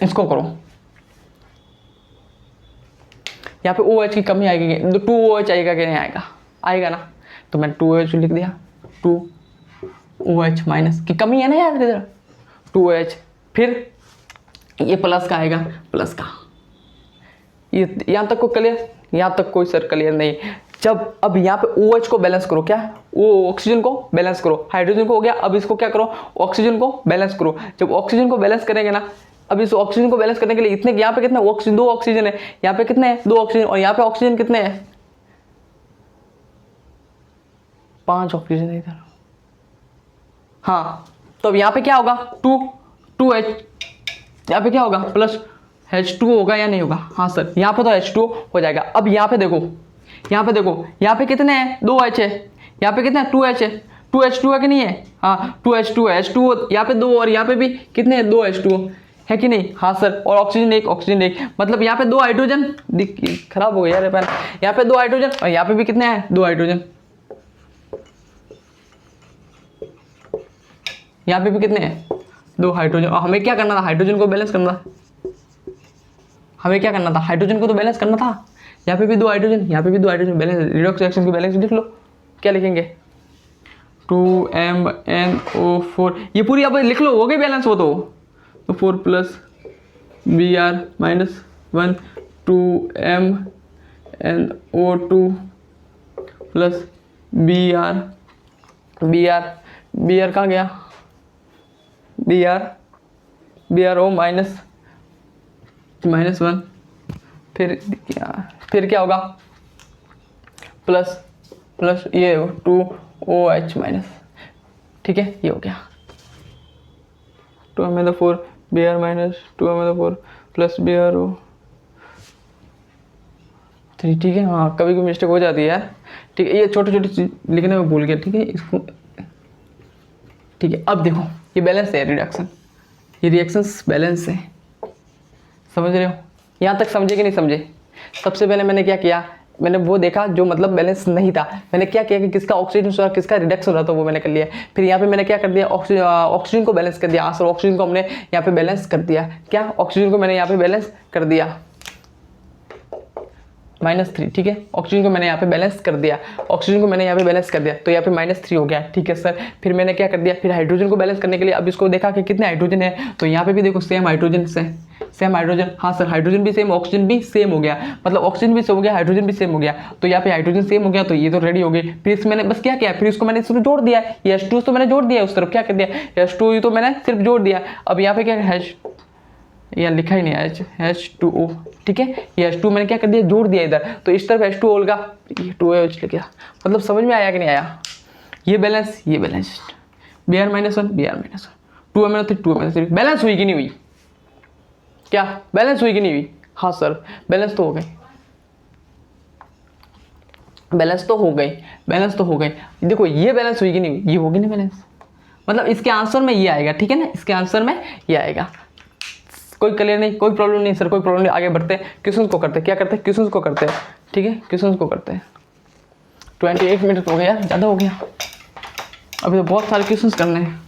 इसको करो, यहाँ पे OH की कमी आएगी तो 2OH आएगा कि नहीं आएगा, आएगा ना, तो मैंने 2OH लिख दिया, 2OH माइनस की कमी है ना यार इधर 2OH, फिर ये प्लस का आएगा, प्लस का, ये यहाँ तक को क्लियर, यहाँ तक कोई सर क्लियर नहीं। जब अब यहाँ पे OH को बैलेंस करो, क्या वो ऑक्सीजन को बैलेंस करो, हाइड्रोजन को हो गया, अब इसको क्या करो, ऑक्सीजन को बैलेंस करो। जब ऑक्सीजन को बैलेंस करेंगे ना, अब इस ऑक्सीजन को बैलेंस करने के लिए इतने, यहाँ पे कितने ऑक्सीजन, 2 ऑक्सीजन है, यहाँ पे कितने हैं 2 ऑक्सीजन, और यहाँ पे ऑक्सीजन कितने हैं 5 ऑक्सीजन है इधर। हाँ, तो अब यहाँ पे क्या होगा 2H, यहाँ पे क्या होगा प्लस H2 होगा या नहीं होगा, हाँ सर यहाँ पे तो H2 हो जाएगा। अब यहाँ पे देखो, यहाँ पे देखो, यहाँ पे कितने हैं 2H है, यहाँ पे कितने हैं 2H है, 2H2 है कि नहीं है, हाँ 2H2 है, H2 यहाँ पे 2 और यहाँ पे भी कितने हैं 2H2 है कि नहीं, हाँ सर, और ऑक्सीजन एक, ऑक्सीजन एक, मतलब यहाँ पे 2 हाइड्रोजन, खराब हो गया यार पेन, यहाँ पे 2 हाइड्रोजन और यहाँ पे भी कितने हैं 2 हाइड्रोजन, यहाँ पे भी कितने हैं 2 हाइड्रोजन। और हमें क्या करना था, हाइड्रोजन को बैलेंस करना था, हमें क्या करना था, हाइड्रोजन को तो बैलेंस करना था। यहाँ पे भी 2 हाइड्रोजन, यहाँ पे भी 2 हाइड्रोजन, बैलेंस, रिडॉक्स रिएक्शन की बैलेंस लिख लो, क्या लिखेंगे 2MnO4, ये पूरी अब लिख लो, हो गई बैलेंस वो तो 4 plus Br minus 1 2MnO2 plus Br कहाँ गया, BrO माइनस 1, फिर क्या होगा प्लस ये 2OH माइनस, ठीक है, ये हो गया 2MnO4 Br minus 2MnO4 plus BrO, ठीक है। हाँ कभी कोई मिस्टेक हो जाती है यार, ठीक है, ये छोटी छोटी चीज लिखने में भूल गया, ठीक है इसको, ठीक है। अब देखो ये बैलेंस है रिडक्शन, ये रिएक्शंस बैलेंस है, समझ रहे हो, यहाँ तक समझे कि नहीं समझे। सबसे पहले मैंने क्या किया, मैंने वो देखा जो मतलब बैलेंस नहीं था, मैंने क्या किया कि किसका ऑक्सीजन हो रहा किसका रिडक्शन हो रहा था वो मैंने कर लिया। फिर यहाँ पे मैंने क्या कर दिया, ऑक्सीजन को बैलेंस कर दिया, आंसर ऑक्सीजन को हमने यहाँ पे बैलेंस कर दिया, क्या ऑक्सीजन को मैंने यहाँ पे बैलेंस कर दिया -3, ठीक है, ऑक्सीजन को मैंने यहाँ पे बैलेंस कर दिया, ऑक्सीजन को मैंने यहाँ पे बैलेंस कर दिया, तो यहाँ पे -3 हो गया, ठीक है सर। फिर मैंने क्या कर दिया, फिर हाइड्रोजन को बैलेंस करने के लिए अब इसको देखा कि कितने हाइड्रोजन है, तो यहाँ पे भी देखो सेम हाइड्रोजन से सेम हाइड्रोजन, हाँ सर हाइड्रोजन भी सेम, ऑक्सीजन भी सेम हो गया, मतलब ऑक्सीजन भी सेम हो गया, हाइड्रोजन भी सेम हो गया, तो यहाँ पे हाइड्रोजन सेम हो गया, तो ये तो रेडी हो गई। फिर इसमें मैंने बस क्या किया, फिर इसको मैंने इसमें जोड़ दिया, ये H2 तो मैंने जोड़ दिया उस तरफ, क्या कर दिया H2 तो मैंने सिर्फ जोड़ दिया। अब यहाँ पे क्या है, यह लिखा ही नहीं है H2O, ठीक है, ये H2 मैंने क्या कर दिया, जोड़ दिया इधर, तो इस तरफ H2O होगा, ये 2H लिख गया, मतलब समझ में आया कि नहीं आया, ये balance Br minus 1 2MnO3 2MnO3 balance हुई कि नहीं हुई, क्या बैलेंस हुई कि नहीं हुई, हाँ सर बैलेंस तो हो गई, बैलेंस तो हो गई। देखो ये बैलेंस हुई कि नहीं हुई, ये होगी ना बैलेंस, मतलब इसके आंसर में ये आएगा, ठीक है ना, इसके आंसर में ये आएगा। कोई क्लियर नहीं, कोई प्रॉब्लम नहीं सर, कोई प्रॉब्लम नहीं, आगे बढ़ते हैं, क्वेश्चंस को करते हैं, क्या करते हैं क्वेश्चंस को करते हैं, ठीक है क्वेश्चंस को करते हैं। 28 मिनट हो गया यार, ज़्यादा हो गया, अभी तो बहुत सारे क्वेश्चंस करने हैं।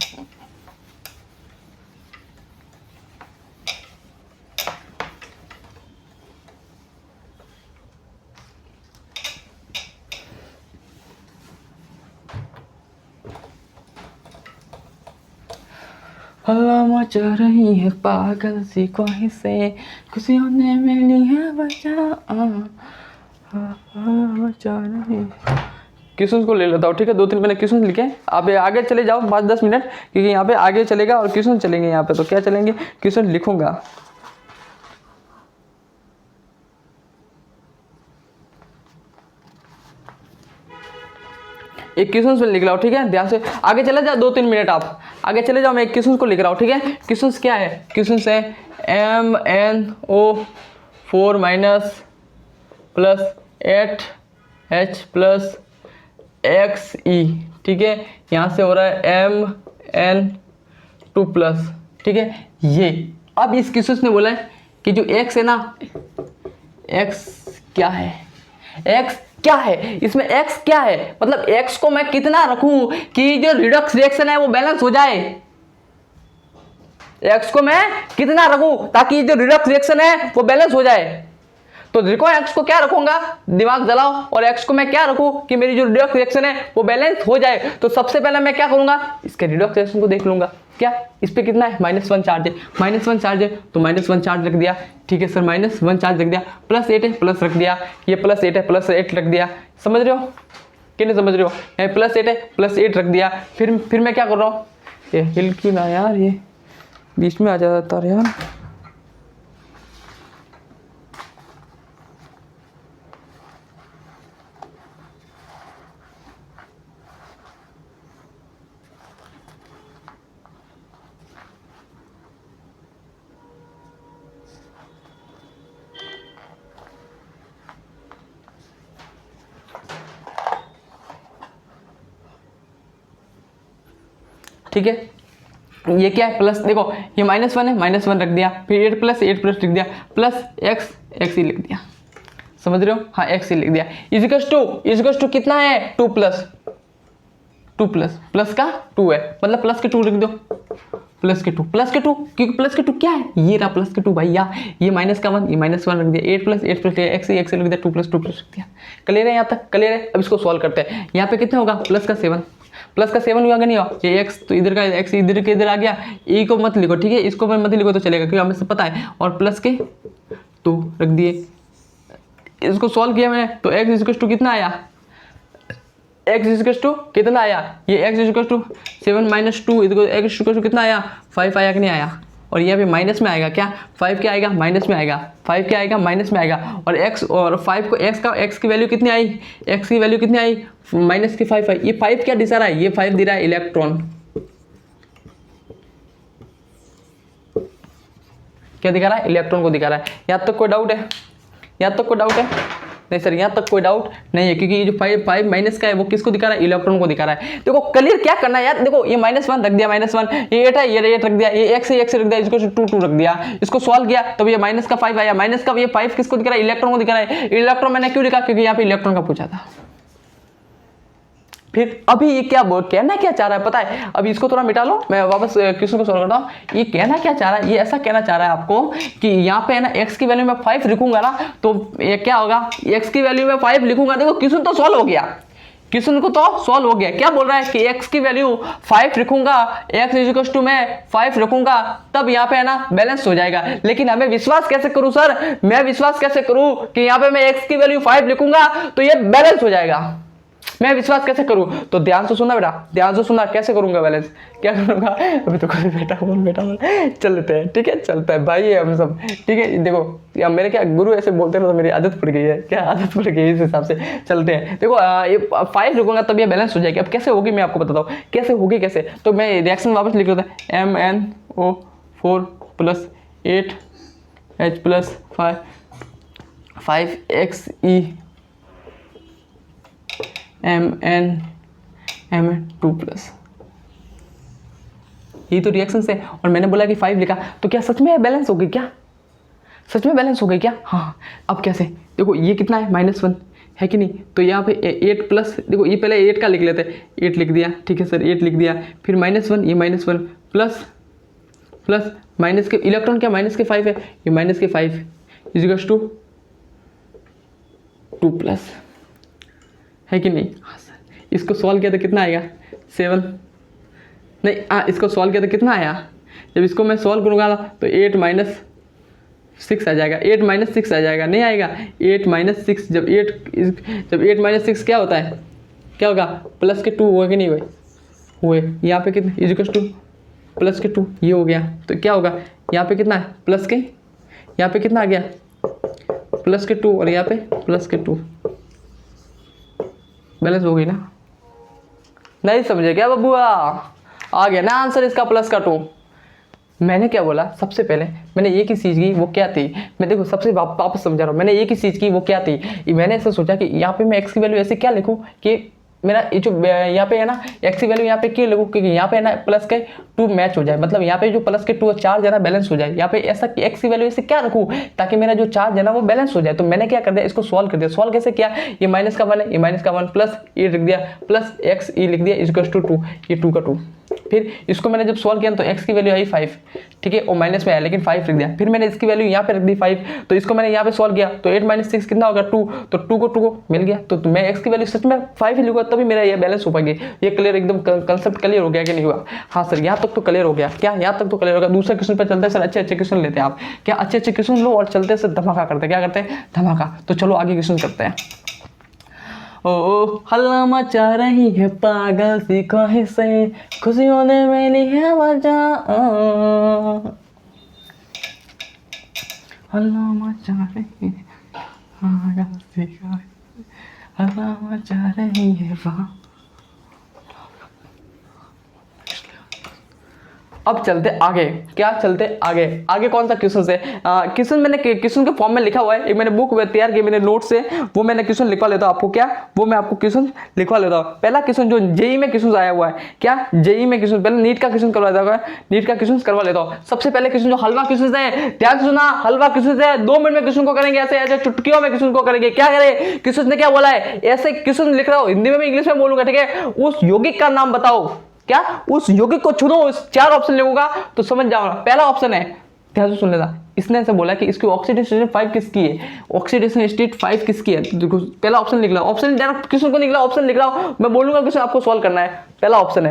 हवा मचा रही है पागल सी ख्वाहिशें, खुशियों ने मिली है वजह, क्वेश्चन को ले लेता हूँ, ठीक है, 2-3 मैंने क्वेश्चन लिखे, आप आगे चले जाओ 5-10 मिनट, क्योंकि यहाँ पे आगे चलेगा और क्वेश्चन चलेंगे यहाँ पे, तो क्या चलेंगे, क्वेश्चन लिखूंगा। एक क्वेश्चन लिख रहा हूँ, ठीक है, ध्यान से आगे चले जाओ, 2-3 मिनट आप आगे चले जाओ, मैं एक क्वेश्चन को लिख रहा हूँ, ठीक है। क्वेश्चन क्या है, क्वेश्चन है MnO4 minus plus 8H plus Xe, ठीक है, यहाँ से हो रहा है Mn2 प्लस, ठीक है, ये अब इस क्वेश्चन ने बोला है कि जो X है ना, X क्या है, X क्या है, इसमें X क्या है, मतलब X को मैं कितना रखूं कि जो रिडक्स रिएक्शन है वो बैलेंस हो जाए, एक्स को मैं कितना रखूं ताकि जो रिडक्स रिएक्शन है वो बैलेंस हो जाए। तो देखो एक्स को क्या रखूंगा, दिमाग जलाओ, और एक्स को मैं क्या रखूं कि मेरी जो रिडक्स रिएक्शन है वो बैलेंस हो जाए। तो सबसे पहले मैं क्या करूंगा, इसके रिडक्स रिएक्शन को देख लूंगा। क्या इस पे कितना है, -1 चार्ज है, -1 चार्ज है तो -1 चार्ज रख दिया। ठीक है सर, -1 चार्ज रख दिया, +8 है प्लस रख दिया, ये +8 है +8 रख दिया। समझ रहे हो कि नहीं समझ रहे हो, +8 है +8 रख दिया। फिर मैं क्या कर रहा हूँ, ये हिल क्यों ना यार, ये बीच में आ जाता है यार। ठीक है, ये क्या है प्लस, देखो ये -1 है, -1 रख दिया, फिर 8 + 8 लिख दिया, प्लस x ही लिख दिया। समझ रहे हो, हाँ x ही लिख दिया। इजिकल्स टू कितना है, 2 प्लस का 2 है, मतलब प्लस के 2 लिख दो, प्लस के 2 क्योंकि प्लस के 2 क्या है, ये रहा प्लस के 2 भैया, ये -1 ये -1 रख दिया, 8 + 8 x लिख दिया, 2 + 2 रख दिया। क्लियर है यहाँ तक, क्लियर है। अब इसको सॉल्व करते हैं। यहाँ पे कितना होगा, प्लस का 7 हुआ कि नहीं हुआ, ये x तो इधर का x इधर के इधर आ गया, e को मत लिखो, ठीक है, इसको मत लिखो तो चलेगा क्योंकि हमें सब पता है, और प्लस के 2 रख दिए। इसको सॉल्व किया मैंने तो x = कितना आया, x = कितना आया, ये x = 7 - 2 x = कितना आया, 5 आया कि नहीं आया, और ये भी माइनस में आएगा, क्या 5 क्या आएगा, माइनस में आएगा, 5 क्या आएगा, माइनस में आएगा, और x और 5 को x की वैल्यू कितनी आई, x की वैल्यू कितनी आई, -5 आई। ये 5 क्या दिखा रहा है, ये 5 दे रहा है इलेक्ट्रॉन। क्या दिखा रहा है, इलेक्ट्रॉन को दिखा रहा है। यहाँ तक कोई डाउट है, यहाँ तक कोई डाउट है, नहीं सर यहाँ तक कोई डाउट नहीं है, क्योंकि ये जो 5 माइनस का है वो किसको दिखा रहा है, इलेक्ट्रॉन को दिखा रहा है। देखो क्लियर क्या करना है यार, देखो ये -1 रख दिया, -1 ये 8 है, ये 8 रख दिया, ये x रख दिया, इसको 2 रख दिया, इसको सॉल्व किया तब ये -5 आया, माइनस का ये 5 किसको दिखा रहा है, इलेक्ट्रॉन को दिखा रहा है। इलेक्ट्रॉन मैंने क्यों लिखा, क्योंकि यहाँ पे इलेक्ट्रॉन का पूछा था। फिर अभी ये क्या कहना क्या चाह रहा है पता है, अभी इसको थोड़ा मिटा लो, मैं वापस क्वेश्चन को सॉल्व करता हूँ। ये कहना क्या चाह रहा है, ये ऐसा कहना चाह रहा है आपको कि यहाँ पे है ना x की वैल्यू में 5 लिखूंगा ना, तो ये क्या होगा, x की वैल्यू में 5 लिखूंगा, देखो क्वेश्चन तो सॉल्व हो गया, क्वेश्चन को तो सॉल्व हो गया। क्या बोल रहा है कि x की वैल्यू 5 रखूंगा, x = मैं 5 रखूंगा, तब यहाँ पे है ना बैलेंस हो जाएगा। लेकिन हमें विश्वास कैसे करूं सर, मैं विश्वास कैसे करूं कि यहाँ पे मैं x की वैल्यू 5 लिखूंगा तो ये बैलेंस हो जाएगा, मैं विश्वास कैसे करूं। तो ध्यान से सुनना बेटा, ध्यान से सुनना, कैसे करूंगा बैलेंस, क्या करूंगा, अभी तो कोई बेटा बोल चलते हैं, ठीक है, चलता है भाई हम सब, ठीक है। देखो या मेरे क्या गुरु ऐसे बोलते हैं तो मेरी आदत पड़ गई है, क्या आदत पड़ गई है, इस हिसाब से चलते हैं। देखो ये 5 लिखूंगा तब ये बैलेंस हो जाएगी। अब कैसे होगी मैं आपको बताता हूँ, कैसे होगी कैसे, तो मैं रिएक्शन वापस लिख लेता है, MnO4 + 8H + 5xe Mn2+, यही तो रिएक्शन है। और मैंने बोला कि 5 लिखा, तो क्या सच में बैलेंस हो गई, क्या सच में बैलेंस हो गई क्या, हाँ। अब कैसे, देखो ये कितना है, -1 है कि नहीं, तो यहाँ पे 8 प्लस, देखो ये पहले 8 का लिख लेते हैं, 8 लिख दिया, ठीक है सर 8 लिख दिया, फिर -1 ये -1 प्लस माइनस के इलेक्ट्रॉन क्या माइनस के 5 है, ये -5 = 2+ है कि नहीं, हाँ सर। इसको सॉल्व किया तो कितना आएगा, 7 नहीं, हाँ इसको सॉल्व किया तो कितना आया, जब इसको मैं सॉल्व करूँगा तो 8 - 6 आ जाएगा, 8 - 6 आ जाएगा, नहीं आएगा 8 - 6, जब 8 - 6 क्या होता है, क्या होगा, प्लस के 2 हुए कि नहीं हुए, यहाँ पे कितने = प्लस के 2 ये हो गया, तो क्या होगा, यहाँ पे कितना है प्लस के, यहाँ पे कितना आ गया प्लस के 2 और यहाँ पे प्लस के 2, बैलेंस हो गई ना। नहीं समझे क्या बबुआ, आ गया ना आंसर इसका प्लस का 2। मैंने क्या बोला, सबसे पहले मैंने एक ही चीज़ की, वो क्या थी, मैं देखो सबसे वापस समझा रहा हूँ, मैंने एक ही चीज़ की, वो क्या थी, मैंने ऐसा सोचा कि यहाँ पे मैं x की वैल्यू ऐसे क्या लिखूँ कि मेरा ये जो यहाँ पे है ना एक्स की वैल्यू यहाँ पे क्यों लगू, क्योंकि यहाँ पे है ना प्लस के 2 मैच हो जाए, मतलब यहाँ पे जो प्लस के 2 चार्ज है ना बैलेंस हो जाए। यहाँ पे ऐसा एक्स की वैल्यू ऐसे क्या रखूँ ताकि मेरा जो चार्ज है ना वो बैलेंस हो जाए। तो मैंने क्या कर दिया, इसको सॉल्व कर दिया। सॉल्व कैसे किया, ये माइनस का 1 है, ये माइनस का 1 प्लस ये लिख दिया प्लस एक्स ई लिख दिया इक्वल्स टू 2, ये 2 का 2। फिर इसको मैंने जब सॉल्व किया तो एक्स की वैल्यू आई 5, ठीक है, और माइनस में आया लेकिन 5 लिख दिया। फिर मैंने इसकी वैल्यू यहाँ पे रख दी 5, तो इसको मैंने यहाँ पे सॉल्व किया तो 8 - 6 कितना होगा 2, तो 2 को मिल गया। तो मैं एक्स की वैल्यू सच में 5 ही लिखूंगा तभी मेरा ये बैलेंस हो पाएगी। ये क्लियर, एकदम कंसेप्ट क्लियर हो गया कि नहीं हुआ? हाँ सर यहाँ तक तो क्लियर हो गया। क्या यहाँ तक तो क्लियर हो गया? दूसरे क्वेश्चन पर चलते हैं सर, अच्छे क्वेश्चन लेते हैं आप। क्या अच्छे क्वेश्चन लो और चलते सर धमाका करते हैं। क्या करते हैं? धमाका। तो चलो आगे क्वेश्चन करते हैं। ओ हल्ला मचा रही है पागल सी कहीं से, खुशियों ने मिली है वजह, हल्ला मचा रही है पागल सी कहीं से, हल्ला मचा रही है वहाँ। अब चलते आगे। क्या चलते आगे? आगे कौन सा क्वेश्चन है? क्वेश्चन मैंने क्वेश्चन के फॉर्म में लिखा हुआ है, एक मैंने बुक तैयार की, मेरे नोट से वो मैंने क्वेश्चन लिखवा लेता हूँ आपको। क्या वो मैं आपको क्वेश्चन लिखवा लेता हूँ। पहला क्वेश्चन जो जेई में क्वेश्चन आया हुआ है, क्या जेई में क्वेश्चन, पहले नीट का क्वेश्चन करवा देता हूँ, नीट का क्वेश्चन करवा लेता हूँ। सबसे पहले क्वेश्चन जो हलवा क्वेश्चन है, ध्यान से सुना, हलवा क्वेश्चन है, 2 मिनट में क्वेश्चन को करेंगे, ऐसे ऐसे चुटकियों में क्वेश्चन को करेंगे। क्या करें? क्वेश्चन ने क्या बोला है, ऐसे क्वेश्चन लिख रहा हूँ, हिंदी में इंग्लिश में बोलूंगा, ठीक है। उस यौगिक का नाम बताओ। क्या उस यौगिक को चुनो, इस 4 ऑप्शन लिखूंगा तो समझ जाओ। पहला ऑप्शन है, ध्यान से सुन लेना, इसने ऐसे बोला कि इसकी ऑक्सीडेशन स्टेट 5 किसकी है, ऑक्सीडेशन स्टेट 5 किसकी है। देखो पहला ऑप्शन लिख लो, ऑप्शन डायरेक्ट क्वेश्चन को निकला, ऑप्शन लिख रहा हूं मैं, बोलूंगा क्वेश्चन आपको सॉल्व करना है। पहला ऑप्शन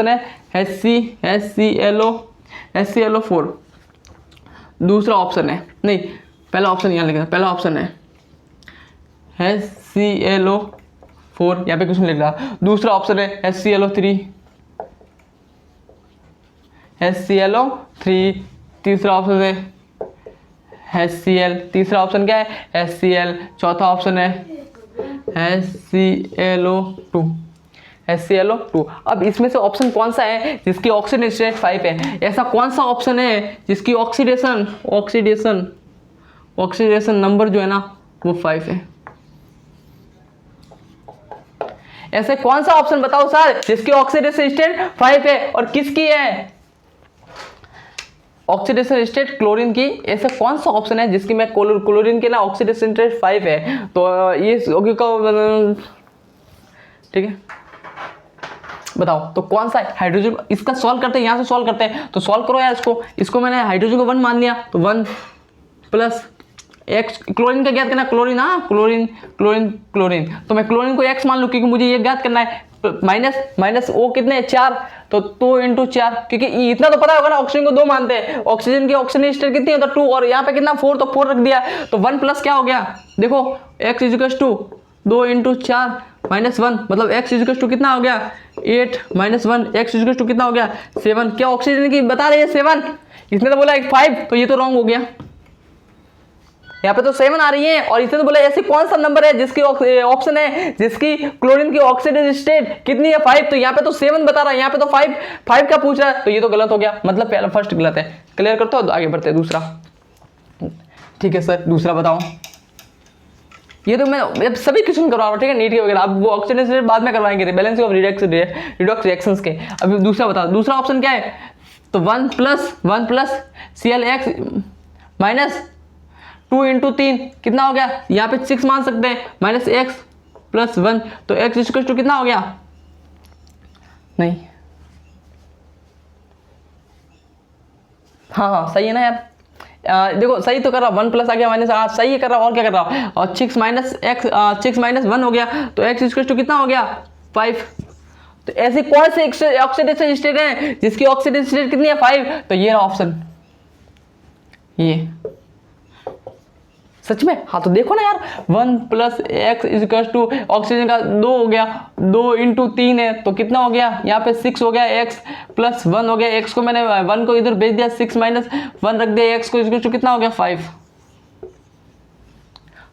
है HClO4। दूसरा ऑप्शन है, नहीं पहला ऑप्शन यहां लिखना, पहला ऑप्शन है HClO4, यहां पे क्वेश्चन लिख रहा। दूसरा ऑप्शन है HClO3। तीसरा ऑप्शन है HCl। तीसरा ऑप्शन क्या है? HCl। चौथा ऑप्शन है HClO2। अब इसमें से ऑप्शन कौन सा है जिसकी ऑक्सीडेशन स्टेट 5 है? ऐसा कौन सा ऑप्शन है जिसकी ऑक्सीडेशन नंबर जो है ना वो 5 है? ऐसे कौन सा ऑप्शन बताओ सर जिसकी ऑक्सीडेशन स्टेट 5 है और किसकी है? ऑक्सीडेशन स्टेट क्लोरीन की। ऐसा कौन सा ऑप्शन है जिसकी मैं क्लोरीन के ना ऑक्सीडेशन स्टेट 5 है? तो ये ठीक है, बताओ तो कौन सा है? हाइड्रोजन। इसका सॉल्व करते हैं, यहां से सॉल्व करते हैं, तो सॉल्व करो यार इसको मैंने हाइड्रोजन को 1 मान लिया तो 1 प्लस एक्स, क्लोरीन का ज्ञात करना, क्लोरीन, हाँ क्लोरीन। तो मैं क्लोरीन को एक्स मान लूँ क्योंकि मुझे ये ज्ञात करना है। माइनस ओ कितने 4, तो 2 × 4, क्योंकि इतना तो पता होगा ना, ऑक्सीजन को 2 मानते हैं, ऑक्सीजन की ऑक्सीजन स्टेट कितनी है तो 2, और यहाँ पे कितना 4, तो 4 रख दिया, तो 1 प्लस क्या हो गया, देखो x = 2 × 4 - 1, मतलब x = कितना हो गया 8 - 1, x = कितना हो गया 7। क्या ऑक्सीजन की बता रही है 7? इसने तो बोला 5, तो ये तो रॉन्ग हो गया। यहाँ पे तो 7 आ रही है और इसने तो बोला ऐसे कौन सा नंबर है जिसकी ऑप्शन है जिसकी क्लोरीन की ऑक्सीडेशन स्टेट कितनी है 5, तो यहाँ पे तो 7 बता रहा है, यहाँ पे तो 5 का पूछ रहा है, तो ये तो गलत हो गया, मतलब पहला फर्स्ट गलत है। क्लियर करते हो तो आगे बढ़ते हैं दूसरा। ठीक है सर, दूसरा बताओ। ये तो मैं सभी क्वेश्चन करवा रहा हूँ, ठीक है, नीट के वगैरह। अब वो ऑक्सीडेशन स्टेट बाद में करवाएंगे, बैलेंसिंग ऑफ रिडॉक्स रिएक्शंस के। अभी दूसरा बताओ, दूसरा ऑप्शन क्या है, तो 1 प्लस ClX माइनस 2 × 3 कितना हो गया, यहाँ पे 6 मान सकते हैं, -x + 1, तो x = कितना हो गया, नहीं हाँ सही है ना यार। देखो सही तो कर रहा, 1 प्लस आ गया माइनस, हाँ सही कर रहा, और क्या कर रहा, और 6 - 1 हो गया, तो x = कितना हो गया 5। तो ऐसे कौन से ऑक्सीडेशन स्टेट है जिसकी ऑक्सीडेशन स्टेट कितनी है 5, तो ये रहा ऑप्शन, ये सच में। हाँ तो देखो ना यार, 1 + x = ऑक्सीजन का 2 हो गया, 2 × 3 है तो कितना हो गया, यहाँ पे 6 हो गया, x + 1 हो गया, x को मैंने 1 को इधर भेज दिया, 6 - 1 रख दिया, x को = कितना हो गया 5।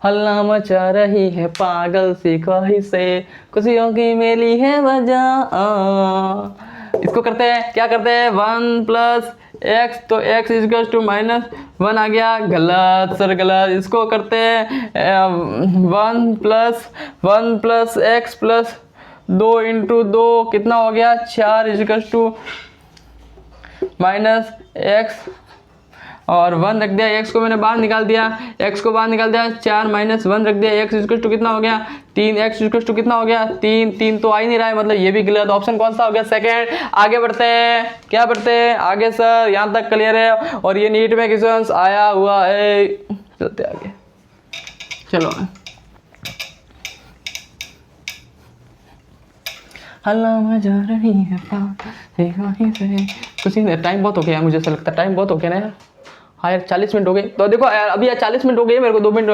हल्ला मचा रही है पागल सी ख्वाहिश से, खुशियों की मेली है वजह। इसको करते हैं, क्या करते हैं, 1 + x, तो x = -1 आ गया, गलत सर गलत। इसको करते हैं 1 + x + 2 इंटू 2 कितना हो गया 4 इजिकल्स टू माइनस एक्स और 1 रख दिया, x को मैंने बाहर निकाल दिया, x को बाहर निकाल दिया, 4 माइनस 1 रख दिया, x इक्वल टू कितना हो गया 3, x इक्वल टू कितना हो गया 3, 3 तो आ ही नहीं रहा है, मतलब ये भी गलत। ऑप्शन कौन सा हो गया सेकंड। आगे बढ़ते हैं, क्या बढ़ते हैं आगे सर, यहाँ तक क्लियर है और ये नीट में क्वेश्चंस आया हुआ है। चलते आगे, चलो हल्ला जा रही है कुछ नहीं, टाइम बहुत हो गया मुझे ऐसा लगता है, टाइम बहुत हो गया ना यार। हाँ यार 40 मिनट हो गए, तो देखो यार अभी यार 40 मिनट हो गए, मेरे को 2 मिनट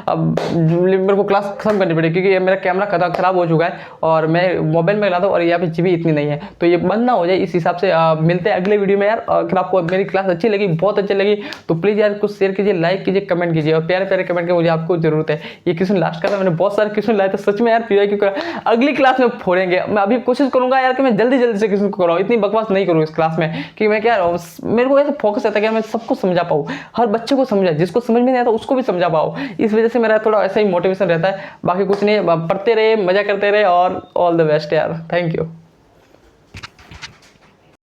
अब मेरे को क्लास खत्म करनी पड़ेगी क्योंकि मेरा कैमरा खराब हो चुका है और मैं मोबाइल में लाता हूँ और यहाँ पे जीबी इतनी नहीं है, तो ये बंद ना हो जाए, इस हिसाब से मिलते हैं अगले वीडियो में यार। अगर आपको मेरी क्लास अच्छी लगी, बहुत अच्छी लगी, तो प्लीज़ यार कुछ शेयर कीजिए, लाइक कीजिए, कमेंट कीजिए और प्यारे प्यारे कमेंट की मुझे आपको जरूरत है। ये क्वेश्चन लास्ट का था, मैंने बहुत सारे क्वेश्चन लाए थे सच में यार, PYQ का अगली क्लास में फोड़ेंगे। मैं अभी कोशिश करूंगा यार कि मैं जल्दी जल्दी से क्वेश्चन को कराऊँ, इतनी बकवास नहीं करूँ इस क्लास में कि मैं क्या मेरे को ऐसा फोकस रहता है कि मैं सबको समझा पाऊँ, हर बच्चे को समझा, जिसको समझ में नहीं आता उसको भी समझा पाओ। इस वजह से मेरा थोड़ा ऐसा ही मोटिवेशन रहता है, बाकी कुछ नहीं। पढ़ते रहे, मजा करते रहे और ऑल द बेस्ट यार, थैंक यू।